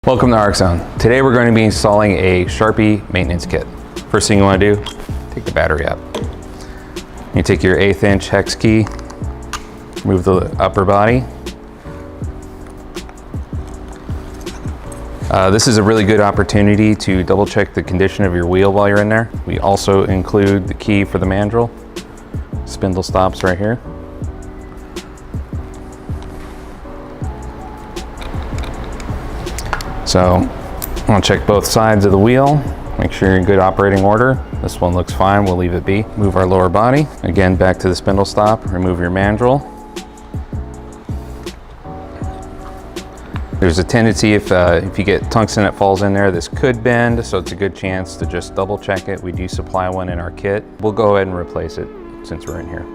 Welcome to ArcZone. Today we're going to be installing a Sharpie maintenance kit. First thing you want to do, take the battery out. You take your 1/8 inch hex key, remove the upper body. This is a really good opportunity to double check the condition of your wheel while you're in there. We also include the key for the mandrel. Spindle stops right here. So I'll check both sides of the wheel, make sure you're in good operating order. This one looks fine, we'll leave it be. Move our lower body. Again, back to the spindle stop, remove your mandrel. There's a tendency if you get tungsten that falls in there, this could bend, so it's a good chance to just double check it. We do supply one in our kit. We'll go ahead and replace it since we're in here.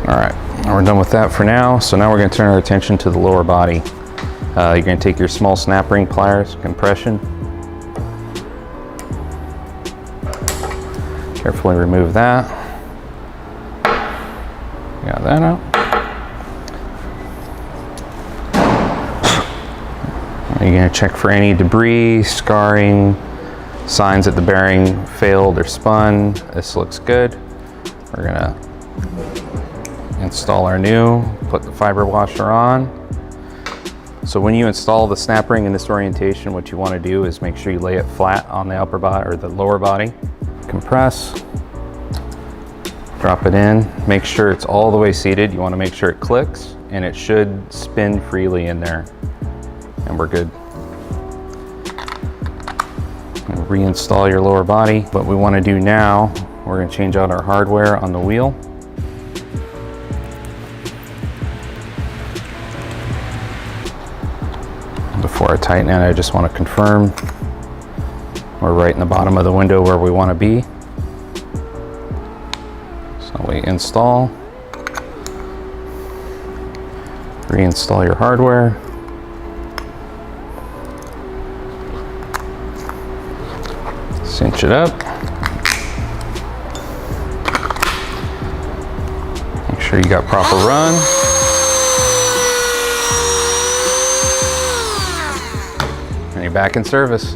All right, we're done with that for now. So now we're going to turn our attention to the lower body. You're going to take your small snap ring pliers, compression. Carefully remove that. Got that out. You're going to check for any debris, scarring, signs that the bearing failed or spun. This looks good. We're going to install our new, put the fiber washer on. So when you install the snap ring in this orientation, what you want to do is make sure you lay it flat on the upper body or the lower body. Compress, drop it in, make sure it's all the way seated. You want to make sure it clicks and it should spin freely in there, and we're good. Reinstall your lower body. What we want to do now, we're going to change out our hardware on the wheel. Before I tighten it, I just want to confirm we're right in the bottom of the window where we want to be. So we install, reinstall your hardware. Cinch it up. Make sure you got proper run. And you're back in service.